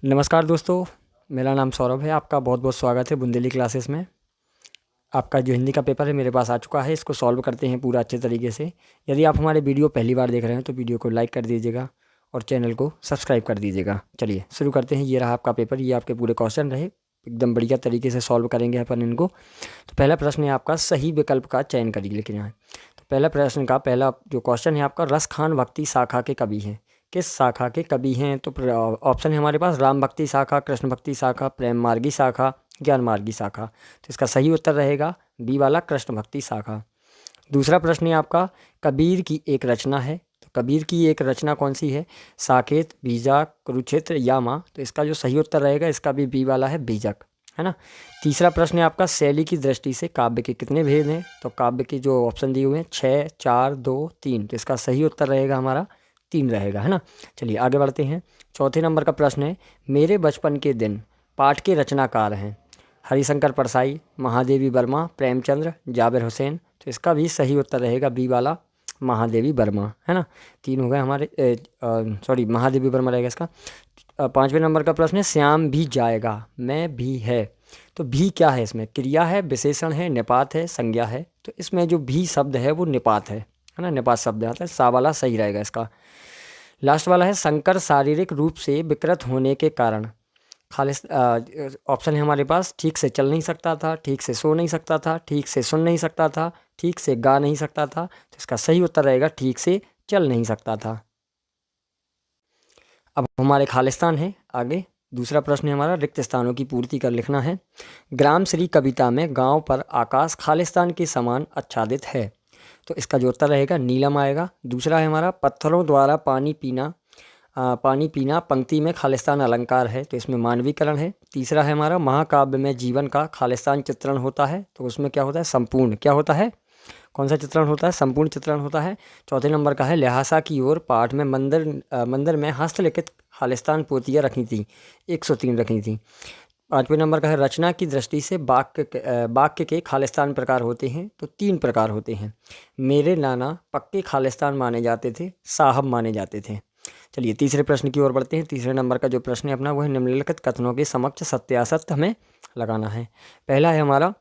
नमस्कार दोस्तों, मेरा नाम सौरभ है। आपका बहुत बहुत स्वागत है बुंदेली क्लासेस में। आपका जो हिंदी का पेपर है मेरे पास आ चुका है। इसको सॉल्व करते हैं पूरा अच्छे तरीके से। यदि आप हमारे वीडियो पहली बार देख रहे हैं तो वीडियो को लाइक कर दीजिएगा और चैनल को सब्सक्राइब कर दीजिएगा। चलिए शुरू करते हैं। ये रहा आपका पेपर, ये आपके पूरे क्वेश्चन रहे, एकदम बढ़िया तरीके से सॉल्व करेंगे अपन इनको। तो पहला प्रश्न है आपका, सही विकल्प का चयन करिए। लेकिन यहाँ तो पहला प्रश्न का पहला जो क्वेश्चन है आपका, रसखान भक्ति शाखा के कवि हैं। किस शाखा के कवि हैं? तो ऑप्शन है हमारे पास, राम भक्ति शाखा, कृष्ण भक्ति शाखा, प्रेम मार्गी शाखा, ज्ञान मार्गी शाखा। तो इसका सही उत्तर रहेगा बी वाला, कृष्ण भक्ति शाखा। दूसरा प्रश्न है आपका, कबीर की एक रचना है। तो कबीर की एक रचना कौन सी है? साकेत, बीजाक, कुरुक्षेत्र या माँ। तो इसका जो सही उत्तर रहेगा इसका भी बी वाला है, बीजक, है ना। तीसरा प्रश्न है आपका, शैली की दृष्टि से काव्य के कितने भेद हैं? तो काव्य के जो ऑप्शन दिए हुए हैं 6, 4, 2, 3। तो इसका सही उत्तर रहेगा हमारा 3 रहेगा, है ना। चलिए आगे बढ़ते हैं। चौथे नंबर का प्रश्न है, मेरे बचपन के दिन पाठ के रचनाकार हैं। हरिशंकर परसाई, महादेवी वर्मा, प्रेमचंद्र, जाबिर हुसैन। तो इसका भी सही उत्तर रहेगा बी वाला, महादेवी वर्मा, है ना। 3 हो गए हमारे, सॉरी महादेवी वर्मा रहेगा इसका। पाँचवें नंबर का प्रश्न है, श्याम भी जाएगा मैं भी है। तो भी क्या है इसमें? क्रिया है, विशेषण है, निपात है, संज्ञा है। तो इसमें जो भी शब्द है वो निपात है ना, निपात शब्द आता है। सा वाला सही रहेगा इसका। लास्ट वाला है, शंकर शारीरिक रूप से विकृत होने के कारण खालिस ऑप्शन है हमारे पास, ठीक से चल नहीं सकता था, ठीक से सो नहीं सकता था, ठीक से सुन नहीं सकता था, ठीक से गा नहीं सकता था। तो इसका सही उत्तर रहेगा ठीक से चल नहीं सकता था। अब हमारे खालिस्तान है आगे। दूसरा प्रश्न है हमारा, रिक्त स्थानों की पूर्ति कर लिखना है। ग्राम श्री कविता में गांव पर आकाश खालिस्तान के समान आच्छादित है। तो इसका जो उत्तर रहेगा नीलम आएगा। दूसरा है हमारा, पत्थरों द्वारा पानी पीना पंक्ति में खालिस्तान अलंकार है। तो इसमें मानवीकरण है। तीसरा है हमारा, महाकाव्य में जीवन का खालिस्तान चित्रण होता है। तो उसमें क्या होता है? संपूर्ण क्या होता है? कौन सा चित्रण होता है? संपूर्ण चित्रण होता है। चौथे नंबर का है, लिहाजा की ओर पाठ में मंदिर में हस्तलिखित खालिस्तान पोतियाँ रखी थी, 103 रखी थी। पाँचवें नंबर का है, रचना की दृष्टि से वाक्य के खालिस्तान प्रकार होते हैं। तो 3 प्रकार होते हैं। मेरे नाना पक्के खालिस्तान माने जाते थे, साहब माने जाते थे। चलिए तीसरे प्रश्न की ओर बढ़ते हैं। तीसरे नंबर का जो प्रश्न है अपना वो है, निम्नलिखित कथनों के समक्ष सत्यासत्य हमें लगाना है। पहला है हमारा,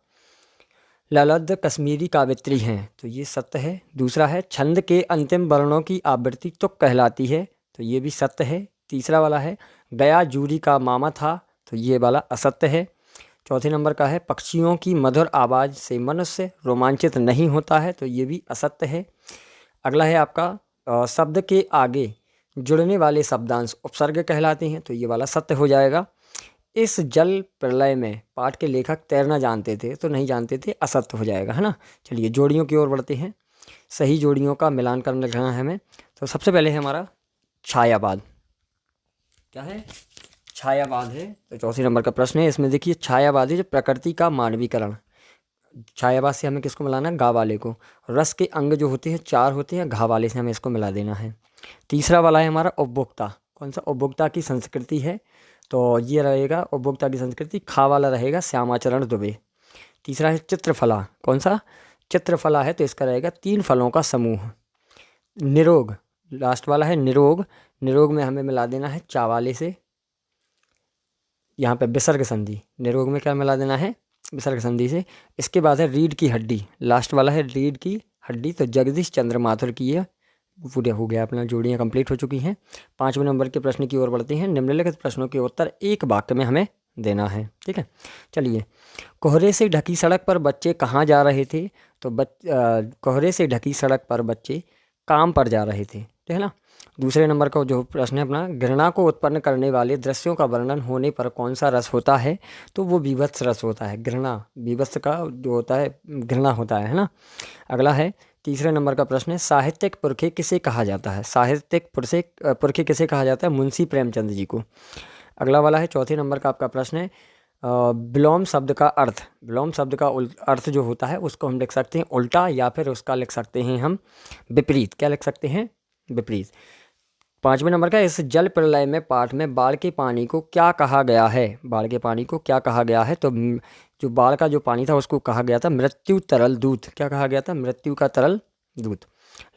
ललद कश्मीरी काव्यत्री हैं। तो ये सत्य है। दूसरा है, छंद के अंतिम वर्णों की आवृत्ति तुक कहलाती है। तो ये भी सत्य है। तीसरा वाला है, गया जूरी का मामा था। तो ये वाला असत्य है। चौथे नंबर का है, पक्षियों की मधुर आवाज़ से मनुष्य रोमांचित नहीं होता है। तो ये भी असत्य है। अगला है आपका, शब्द के आगे जुड़ने वाले शब्दांश उपसर्ग कहलाते हैं। तो ये वाला सत्य हो जाएगा। इस जल प्रलय में पाठ के लेखक तैरना जानते थे। तो नहीं जानते थे, असत्य हो जाएगा, है ना। चलिए जोड़ियों की ओर बढ़ते हैं। सही जोड़ियों का मिलान करना लिखना है हमें। तो सबसे पहले है हमारा छायावाद। क्या है? छायावाद है। तो चौथे नंबर का प्रश्न है, इसमें देखिए छायावाद है जो प्रकृति का मानवीकरण। छायावाद से हमें किसको मिलाना है? गा वाले को। रस के अंग जो होते हैं 4 होते हैं, घा वाले से हमें इसको मिला देना है। तीसरा वाला है हमारा उपभोक्ता। कौन सा? उपभोक्ता की संस्कृति है। तो ये रहेगा उपभोक्ता की संस्कृति, खा वाला रहेगा श्यामाचरण दुबे। तीसरा है चित्रफला। कौन सा? चित्रफला है। तो इसका रहेगा 3 फलों का समूह। निरोग, लास्ट वाला है निरोग। निरोग में हमें मिला देना है चा वाले से, यहाँ पे विसर्ग संधि। निरोग में क्या मिला देना है? विसर्ग संधि से। इसके बाद है रीढ़ की हड्डी। लास्ट वाला है रीढ़ की हड्डी। तो जगदीश चंद्र माथुर की ये पूरा हो गया, अपना जोड़ियाँ कंप्लीट हो चुकी हैं। 5वें नंबर के प्रश्न की ओर बढ़ते हैं। निम्नलिखित प्रश्नों के उत्तर एक वाक्य में हमें देना है, ठीक है। चलिए, कोहरे से ढकी सड़क पर बच्चे कहाँ जा रहे थे? तो कोहरे से ढकी सड़क पर बच्चे काम पर जा रहे थे, ठीक है ना। दूसरे नंबर का जो प्रश्न है अपना, घृणा को उत्पन्न करने वाले दृश्यों का वर्णन होने पर कौन सा रस होता है? तो वो बीभत्स रस होता है। घृणा, बीभत्स का जो होता है घृणा होता है ना। अगला है तीसरे नंबर का प्रश्न है, साहित्यिक पुरखे किसे कहा जाता है? साहित्यिक पुरखे किसे कहा जाता है? मुंशी प्रेमचंद जी को। अगला वाला है चौथे नंबर का आपका प्रश्न है, विलोम शब्द का अर्थ। विलोम शब्द का अर्थ जो होता है उसको हम लिख सकते हैं उल्टा, या फिर उसका लिख सकते हैं हम विपरीत। क्या लिख सकते हैं? विपरीत। 5वें नंबर का, इस जल प्रलय में पाठ में बाढ़ के पानी को क्या कहा गया है? बाढ़ के पानी को क्या कहा गया है? तो जो बाढ़ का जो पानी था उसको कहा गया था मृत्यु तरल दूत। क्या कहा गया था? मृत्यु का तरल दूत।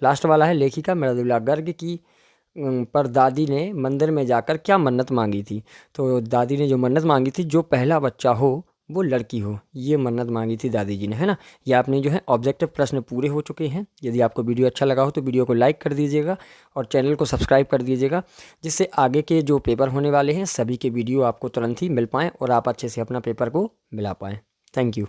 लास्ट वाला है, लेखिका मृदुला गर्ग की पर दादी ने मंदिर में जाकर क्या मन्नत मांगी थी। तो दादी ने जो मन्नत मांगी थी, जो पहला बच्चा हो वो लड़की हो, ये मन्नत मांगी थी दादी जी ने, है ना। ये आपने जो है ऑब्जेक्टिव प्रश्न पूरे हो चुके हैं। यदि आपको वीडियो अच्छा लगा हो तो वीडियो को लाइक कर दीजिएगा और चैनल को सब्सक्राइब कर दीजिएगा, जिससे आगे के जो पेपर होने वाले हैं सभी के वीडियो आपको तुरंत ही मिल पाएँ और आप अच्छे से अपना पेपर को मिला पाएँ। Thank you.